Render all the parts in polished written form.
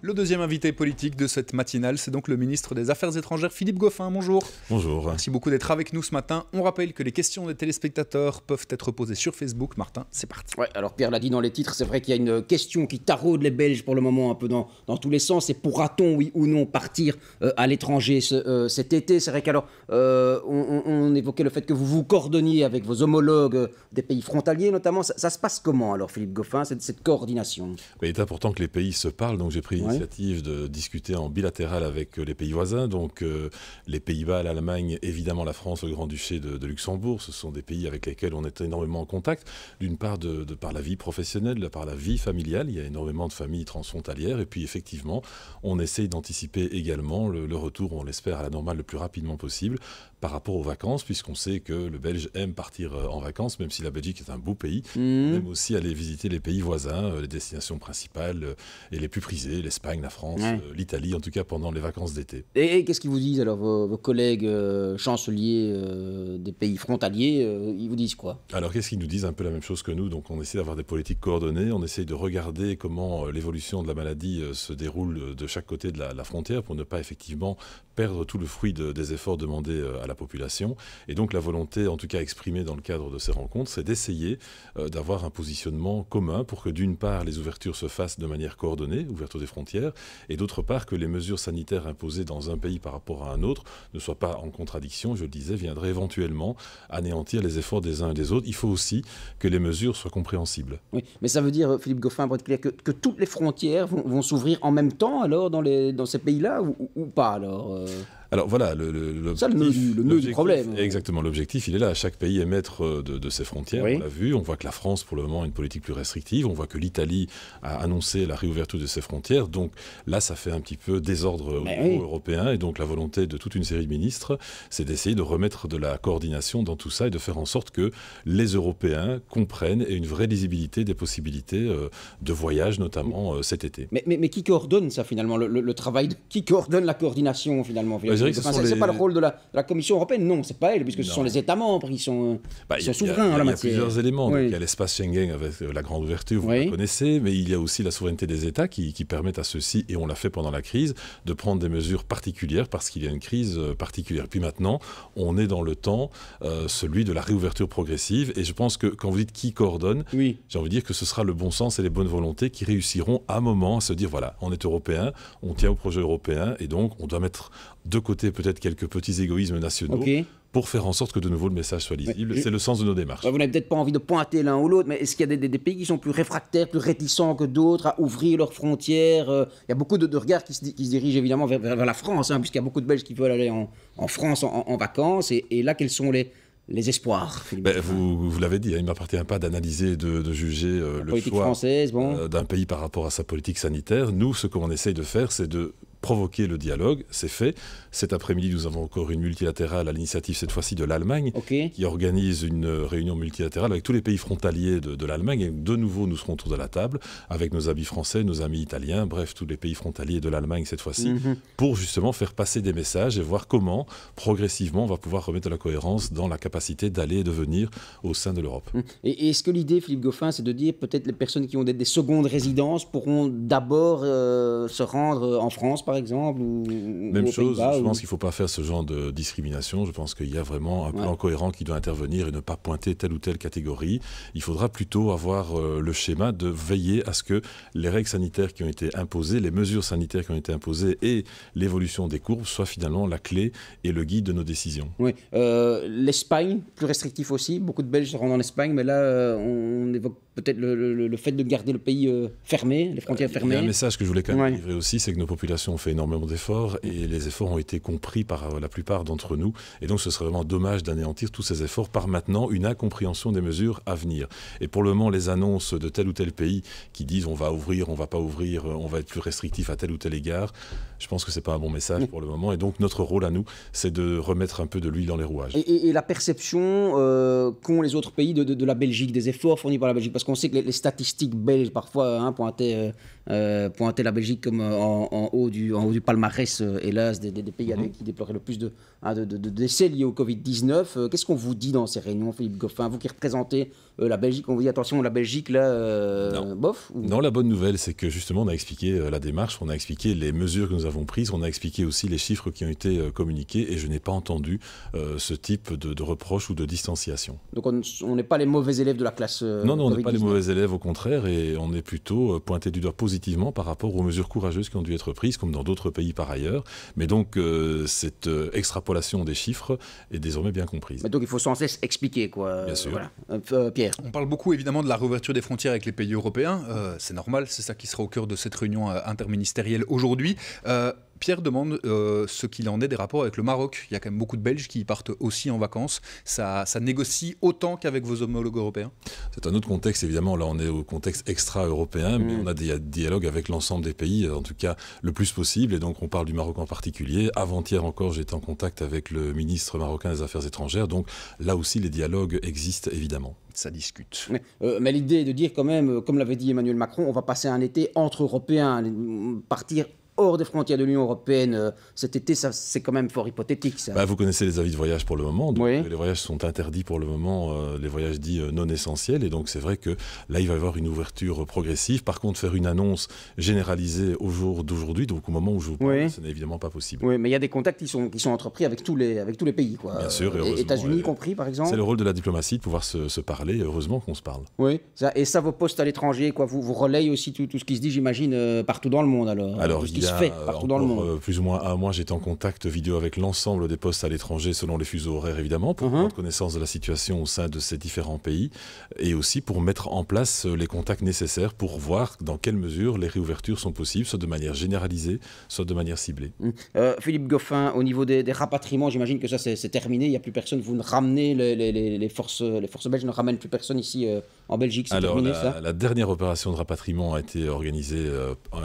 Le deuxième invité politique de cette matinale, c'est donc le ministre des Affaires étrangères, Philippe Goffin. Bonjour. Bonjour. Merci beaucoup d'être avec nous ce matin. On rappelle que les questions des téléspectateurs peuvent être posées sur Facebook. Martin, c'est parti. Ouais, alors Pierre l'a dit dans les titres, c'est vrai qu'il y a une question qui taraude les Belges pour le moment un peu dans tous les sens. C'est pourra-t-on, oui ou non, partir à l'étranger cet été? C'est vrai qu'alors, on évoquait le fait que vous vous coordonniez avec vos homologues des pays frontaliers notamment. Ça se passe comment alors, Philippe Goffin, cette coordination? Il est important que les pays se parlent, donc j'ai pris l'initiative de discuter en bilatéral avec les pays voisins, donc les Pays-Bas, l'Allemagne, évidemment la France, le Grand-Duché de Luxembourg. Ce sont des pays avec lesquels on est énormément en contact, d'une part par la vie professionnelle, par la vie familiale. Il y a énormément de familles transfrontalières et puis effectivement, on essaye d'anticiper également le retour, on l'espère, à la normale le plus rapidement possible par rapport aux vacances, puisqu'on sait que le Belge aime partir en vacances, même si la Belgique est un beau pays, on aime aussi aller visiter les pays voisins, les destinations principales et les plus prisées, l'Espagne, la France, l'Italie, en tout cas pendant les vacances d'été. Et qu'est-ce qu'ils vous disent alors, vos collègues chanceliers des pays frontaliers, ils vous disent quoi? Alors qu'est-ce qu'ils nous disent? Un peu la même chose que nous, donc on essaie d'avoir des politiques coordonnées, on essaie de regarder comment l'évolution de la maladie se déroule de chaque côté de la frontière pour ne pas effectivement perdre tout le fruit des efforts demandés à la population. Et donc la volonté, en tout cas exprimée dans le cadre de ces rencontres, c'est d'essayer d'avoir un positionnement commun pour que d'une part les ouvertures se fassent de manière coordonnée, ouverture des frontières, et d'autre part que les mesures sanitaires imposées dans un pays par rapport à un autre ne soient pas en contradiction, je le disais, viendraient éventuellement anéantir les efforts des uns et des autres. Il faut aussi que les mesures soient compréhensibles. Oui, mais ça veut dire, Philippe Goffin, pour être clair, que toutes les frontières vont s'ouvrir en même temps alors dans ces pays-là ou pas alors Alors voilà, le nœud du problème. Exactement, l'objectif, il est là. Chaque pays est maître de ses frontières, on l'a vu. On voit que la France, pour le moment, a une politique plus restrictive. On voit que l'Italie a annoncé la réouverture de ses frontières. Donc là, ça fait un petit peu désordre au niveau européen. Et donc la volonté de toute une série de ministres, c'est d'essayer de remettre de la coordination dans tout ça et de faire en sorte que les Européens comprennent et une vraie lisibilité des possibilités de voyage, notamment cet été. Mais qui coordonne ça finalement, le travail qui coordonne la coordination finalement? C'est pas le rôle de la Commission européenne, non, c'est pas elle, puisque ce sont les États membres qui sont souverains en la matière. Il y a plusieurs éléments. Donc, il y a l'espace Schengen avec la grande ouverture, vous le connaissez, mais il y a aussi la souveraineté des États qui permettent à ceux-ci, et on l'a fait pendant la crise, de prendre des mesures particulières parce qu'il y a une crise particulière. Puis maintenant, on est dans le temps, celui de la réouverture progressive, et je pense que quand vous dites qui coordonne, j'ai envie de dire que ce sera le bon sens et les bonnes volontés qui réussiront à un moment à se dire, voilà, on est européen, on tient au projet européen, et donc on doit mettre de côté peut-être quelques petits égoïsmes nationaux pour faire en sorte que de nouveau le message soit lisible. C'est le sens de nos démarches. Vous n'avez peut-être pas envie de pointer l'un ou l'autre, mais est-ce qu'il y a des pays qui sont plus réfractaires, plus réticents que d'autres à ouvrir leurs frontières? Il y a beaucoup de regards qui se dirigent évidemment vers la France, puisqu'il y a beaucoup de Belges qui veulent aller en France en vacances. Et là, quels sont les espoirs, Philippe? Vous l'avez dit, il ne m'appartient pas d'analyser, de juger le choix d'un pays par rapport à sa politique sanitaire. Nous, ce qu'on essaye de faire, c'est de provoquer le dialogue, c'est fait. Cet après-midi, nous avons encore une multilatérale à l'initiative, cette fois-ci de l'Allemagne, qui organise une réunion multilatérale avec tous les pays frontaliers de l'Allemagne. Et de nouveau, nous serons autour de la table avec nos amis français, nos amis italiens, bref, tous les pays frontaliers de l'Allemagne cette fois-ci, pour justement faire passer des messages et voir comment, progressivement, on va pouvoir remettre de la cohérence dans la capacité d'aller et de venir au sein de l'Europe. Et est-ce que l'idée, Philippe Goffin, c'est de dire peut-être les personnes qui ont des secondes résidences pourront d'abord se rendre en France, par exemple, Même chose, je pense qu'il ne faut pas faire ce genre de discrimination. Je pense qu'il y a vraiment un plan cohérent qui doit intervenir et ne pas pointer telle ou telle catégorie. Il faudra plutôt avoir le schéma de veiller à ce que les règles sanitaires qui ont été imposées, les mesures sanitaires qui ont été imposées et l'évolution des courbes soient finalement la clé et le guide de nos décisions. L'Espagne, plus restrictif aussi. Beaucoup de Belges se rendent en Espagne, mais là, on évoque peut-être le fait de garder le pays fermé, les frontières fermées. Il y a un message que je voulais quand même livrer aussi, c'est que nos populations ont fait énormément d'efforts et les efforts ont été compris par la plupart d'entre nous. Et donc ce serait vraiment dommage d'anéantir tous ces efforts par maintenant une incompréhension des mesures à venir. Et pour le moment, les annonces de tel ou tel pays qui disent on va ouvrir, on va pas ouvrir, on va être plus restrictif à tel ou tel égard, je pense que c'est pas un bon message pour le moment. Et donc notre rôle à nous, c'est de remettre un peu de l'huile dans les rouages. Et la perception qu'ont les autres pays de la Belgique, des efforts fournis par la Belgique, parce qu'on sait que les statistiques belges parfois pointaient pointer la Belgique comme en haut du palmarès, hélas, des pays qui déploraient le plus de décès liés au Covid-19. Qu'est-ce qu'on vous dit dans ces réunions, Philippe Goffin, vous qui représentez la Belgique? On vous dit attention, la Belgique, là, bof ou... Non, la bonne nouvelle, c'est que justement, on a expliqué la démarche, on a expliqué les mesures que nous avons prises, on a expliqué aussi les chiffres qui ont été communiqués, et je n'ai pas entendu ce type de reproches ou de distanciation. Donc on n'est pas les mauvais élèves de la classe Non, on n'est pas les mauvais élèves, au contraire, et on est plutôt pointé du doigt positivement par rapport aux mesures courageuses qui ont dû être prises, comme dans d'autres pays par ailleurs. Mais donc, cette extrapolation des chiffres est désormais bien comprise. Mais donc il faut sans cesse expliquer, quoi. Bien sûr. Voilà. Pierre. On parle beaucoup évidemment de la réouverture des frontières avec les pays européens. C'est normal, c'est ça qui sera au cœur de cette réunion interministérielle aujourd'hui. Pierre demande ce qu'il en est des rapports avec le Maroc. Il y a quand même beaucoup de Belges qui y partent aussi en vacances. Ça négocie autant qu'avec vos homologues européens? C'est un autre contexte, évidemment. Là, on est au contexte extra-européen, mais on a des dialogues avec l'ensemble des pays, en tout cas le plus possible. Et donc, on parle du Maroc en particulier. Avant-hier encore, j'étais en contact avec le ministre marocain des Affaires étrangères. Donc, là aussi, les dialogues existent, évidemment. Ça discute. Mais l'idée est de dire quand même, comme l'avait dit Emmanuel Macron, on va passer un été entre Européens, partir hors des frontières de l'Union européenne cet été, c'est quand même fort hypothétique, ça. Vous connaissez les avis de voyage pour le moment. Donc oui. Les voyages sont interdits pour le moment, les voyages dits non essentiels. Et donc c'est vrai que là, il va y avoir une ouverture progressive. Par contre, faire une annonce généralisée au jour d'aujourd'hui, donc au moment où je vous parle, ce n'est évidemment pas possible. Oui, mais il y a des contacts qui sont entrepris avec tous les pays, quoi. Bien sûr, et États-Unis compris, par exemple. C'est le rôle de la diplomatie de pouvoir se parler. Heureusement qu'on se parle. Oui, et ça, vos postes à l'étranger, quoi, vous relayez aussi tout ce qui se dit, j'imagine, partout dans le monde, alors tout ce qui se fait partout dans le monde. Plus ou moins un mois, j'étais en contact vidéo avec l'ensemble des postes à l'étranger selon les fuseaux horaires, évidemment, pour prendre connaissance de la situation au sein de ces différents pays et aussi pour mettre en place les contacts nécessaires pour voir dans quelle mesure les réouvertures sont possibles, soit de manière généralisée, soit de manière ciblée. Philippe Goffin, au niveau des rapatriements, j'imagine que ça c'est terminé, il n'y a plus personne, vous ne ramenez les forces belges ne ramènent plus personne ici en Belgique, c'est terminé ça? La dernière opération de rapatriement a été organisée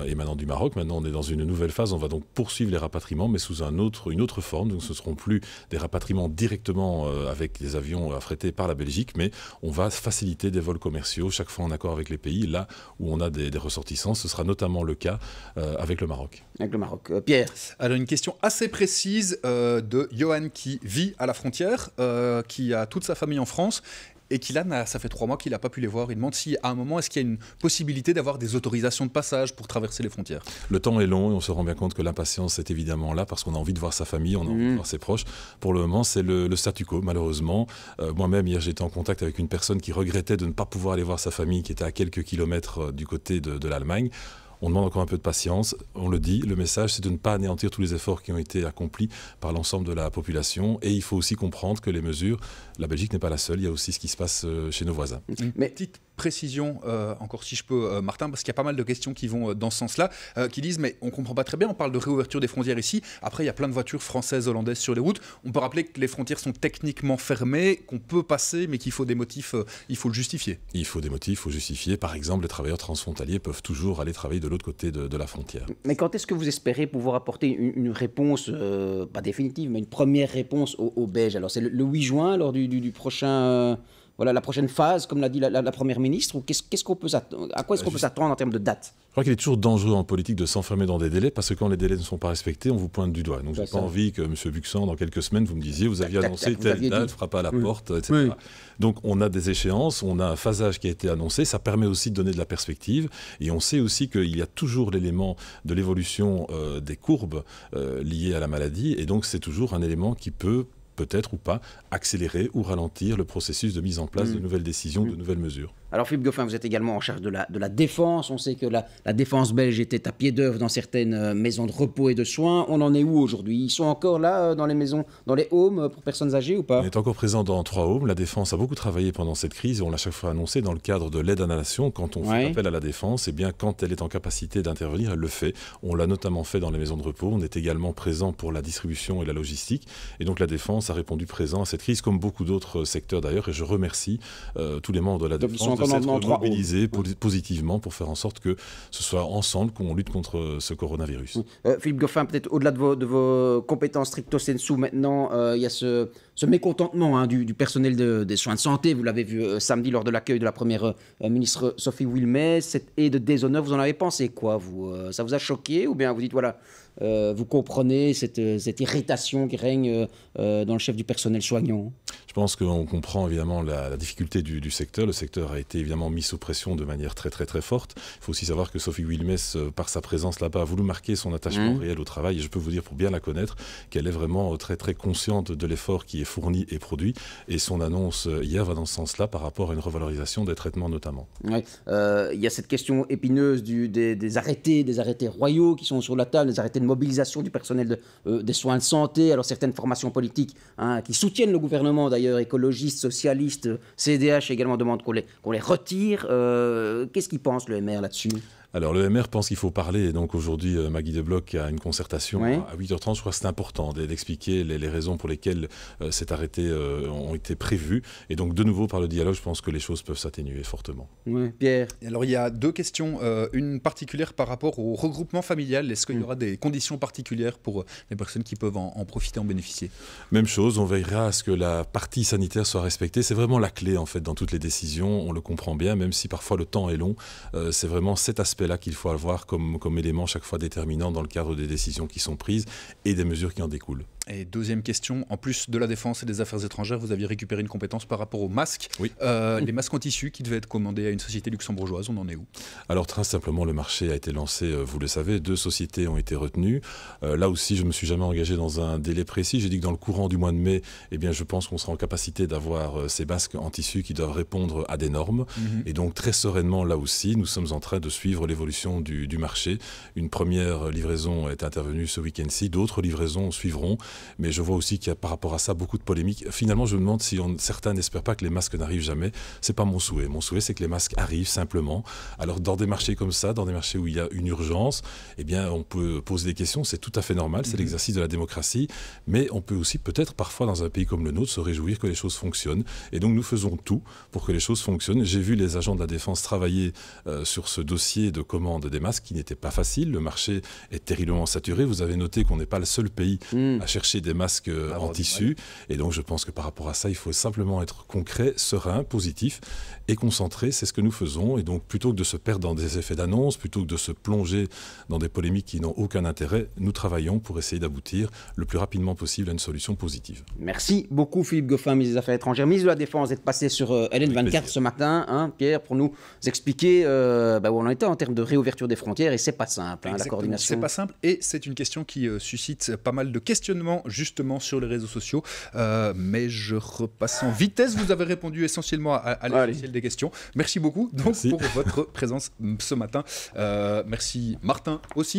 émanant du Maroc. Maintenant, on est dans une nouvelle phase. On va donc poursuivre les rapatriements, mais sous une autre forme. Donc, ce ne seront plus des rapatriements directement avec des avions affrétés par la Belgique, mais on va faciliter des vols commerciaux, chaque fois en accord avec les pays. Là où on a des ressortissants, ce sera notamment le cas avec le Maroc. Avec le Maroc. Pierre? Alors, une question assez précise de Johan qui vit à la frontière, qui a toute sa famille en France. Et qui là, ça fait 3 mois qu'il n'a pas pu les voir. Il demande si, à un moment, est-ce qu'il y a une possibilité d'avoir des autorisations de passage pour traverser les frontières? Le temps est long et on se rend bien compte que l'impatience est évidemment là parce qu'on a envie de voir sa famille, on a envie de voir ses proches. Pour le moment, c'est le statu quo, malheureusement. Moi-même, hier, j'étais en contact avec une personne qui regrettait de ne pas pouvoir aller voir sa famille qui était à quelques kilomètres du côté de l'Allemagne. On demande encore un peu de patience. On le dit, le message, c'est de ne pas anéantir tous les efforts qui ont été accomplis par l'ensemble de la population. Et il faut aussi comprendre que les mesures, la Belgique n'est pas la seule, il y a aussi ce qui se passe chez nos voisins. Mais petite précision, encore si je peux, Martin, parce qu'il y a pas mal de questions qui vont dans ce sens-là, qui disent, mais on ne comprend pas très bien, on parle de réouverture des frontières ici, après il y a plein de voitures françaises, hollandaises sur les routes, on peut rappeler que les frontières sont techniquement fermées, qu'on peut passer, mais qu'il faut des motifs, il faut le justifier. Il faut des motifs, il faut justifier. Par exemple, les travailleurs transfrontaliers peuvent toujours aller travailler de l'autre côté de la frontière. Mais quand est-ce que vous espérez pouvoir apporter une réponse, pas définitive, mais une première réponse aux Belges? Alors c'est le 8 juin, lors du prochain... Voilà la prochaine phase, comme l'a dit la Première ministre, ou à quoi est-ce qu'on peut s'attendre en termes de date? Je crois qu'il est toujours dangereux en politique de s'enfermer dans des délais, parce que quand les délais ne sont pas respectés, on vous pointe du doigt. Donc je n'ai pas envie que M. Buxan, dans quelques semaines, vous me disiez, vous aviez annoncé telle date, frappe à la porte, etc. Oui. Donc on a des échéances, on a un phasage qui a été annoncé, ça permet aussi de donner de la perspective, et on sait aussi qu'il y a toujours l'élément de l'évolution des courbes liées à la maladie, et donc c'est toujours un élément qui peut-être ou pas, accélérer ou ralentir le processus de mise en place de nouvelles décisions, de nouvelles mesures. Alors Philippe Goffin, vous êtes également en charge de la défense. On sait que la défense belge était à pied d'œuvre dans certaines maisons de repos et de soins. On en est où aujourd'hui? Ils sont encore là dans les maisons, dans les homes pour personnes âgées ou pas? On est encore présent dans 3 homes. La défense a beaucoup travaillé pendant cette crise et on l'a chaque fois annoncé dans le cadre de l'aide à la nation. Quand on fait appel à la défense, eh bien, quand elle est en capacité d'intervenir, elle le fait. On l'a notamment fait dans les maisons de repos. On est également présent pour la distribution et la logistique. Et donc la défense a répondu présent à cette crise, comme beaucoup d'autres secteurs d'ailleurs. Et je remercie tous les membres de la défense de s'être mobilisés positivement pour faire en sorte que ce soit ensemble qu'on lutte contre ce coronavirus. Philippe Goffin, peut-être au-delà de vos compétences stricto sensu maintenant, il y a ce ce mécontentement du personnel des soins de santé. Vous l'avez vu samedi lors de l'accueil de la première ministre Sophie Wilmès, cette haie de déshonneur, vous en avez pensé quoi, vous ça vous a choqué, ou bien vous dites, voilà, vous comprenez cette irritation qui règne dans le chef du personnel soignant? Je pense qu'on comprend évidemment la difficulté du secteur. Le secteur a été évidemment mis sous pression de manière très très très forte. Il faut aussi savoir que Sophie Wilmès, par sa présence là-bas, a voulu marquer son attachement réel au travail. Et je peux vous dire, pour bien la connaître, qu'elle est vraiment très très consciente de l'effort qui est fourni et produit. Et son annonce hier va dans ce sens-là par rapport à une revalorisation des traitements notamment. Ouais. Y a cette question épineuse des arrêtés royaux qui sont sur la table, des arrêtés de mobilisation du personnel des soins de santé. Alors certaines formations politiques qui soutiennent le gouvernement, d'ailleurs écologistes, socialistes, CDH également demandent qu'on les retire. Qu'est-ce qu'ils pensent le MR là-dessus? Alors le MR pense qu'il faut parler, et donc aujourd'hui Maggie Debloc a une concertation à 8h30, je crois que c'est important d'expliquer les raisons pour lesquelles cet arrêté ont été prévus, et donc de nouveau par le dialogue je pense que les choses peuvent s'atténuer fortement. Oui, Pierre. Alors il y a deux questions, une particulière par rapport au regroupement familial, est-ce qu'il y aura des conditions particulières pour les personnes qui peuvent en profiter, en bénéficier? Même chose, on veillera à ce que la partie sanitaire soit respectée, c'est vraiment la clé en fait dans toutes les décisions, on le comprend bien, même si parfois le temps est long, c'est vraiment cet aspect là qu'il faut avoir comme élément chaque fois déterminant dans le cadre des décisions qui sont prises et des mesures qui en découlent. Et deuxième question, en plus de la défense et des affaires étrangères, vous aviez récupéré une compétence par rapport aux masques. Oui. Les masques en tissu qui devaient être commandés à une société luxembourgeoise, on en est où? Alors très simplement, le marché a été lancé, vous le savez, 2 sociétés ont été retenues. Là aussi, je ne me suis jamais engagé dans un délai précis. J'ai dit que dans le courant du mois de mai, eh bien, je pense qu'on sera en capacité d'avoir ces masques en tissu qui doivent répondre à des normes. Et donc très sereinement, là aussi, nous sommes en train de suivre l'évolution du marché. Une première livraison est intervenue ce week-end-ci, d'autres livraisons suivront. Mais je vois aussi qu'il y a par rapport à ça beaucoup de polémiques. Finalement, je me demande si certains n'espèrent pas que les masques n'arrivent jamais. C'est pas mon souhait. Mon souhait, c'est que les masques arrivent simplement. Alors, dans des marchés comme ça, dans des marchés où il y a une urgence, eh bien, on peut poser des questions. C'est tout à fait normal. C'est l'exercice de la démocratie. Mais on peut aussi, peut-être, parfois, dans un pays comme le nôtre, se réjouir que les choses fonctionnent. Et donc, nous faisons tout pour que les choses fonctionnent. J'ai vu les agents de la défense travailler sur ce dossier de commande des masques qui n'était pas facile. Le marché est terriblement saturé. Vous avez noté qu'on n'est pas le seul pays à chercher des masques en tissu. Et donc, je pense que par rapport à ça, il faut simplement être concret, serein, positif et concentré. C'est ce que nous faisons. Et donc, plutôt que de se perdre dans des effets d'annonce, plutôt que de se plonger dans des polémiques qui n'ont aucun intérêt, nous travaillons pour essayer d'aboutir le plus rapidement possible à une solution positive. Merci beaucoup, Philippe Goffin, ministre des Affaires étrangères, ministre de la Défense, d'être passé sur LN24 ce matin, Pierre, pour nous expliquer où on en était en termes de réouverture des frontières. Et c'est pas simple, la coordination. C'est pas simple et c'est une question qui suscite pas mal de questionnements justement sur les réseaux sociaux, mais je repasse en vitesse. Vous avez répondu essentiellement à l'essentiel des questions. Merci beaucoup donc pour votre présence ce matin. Merci Martin aussi.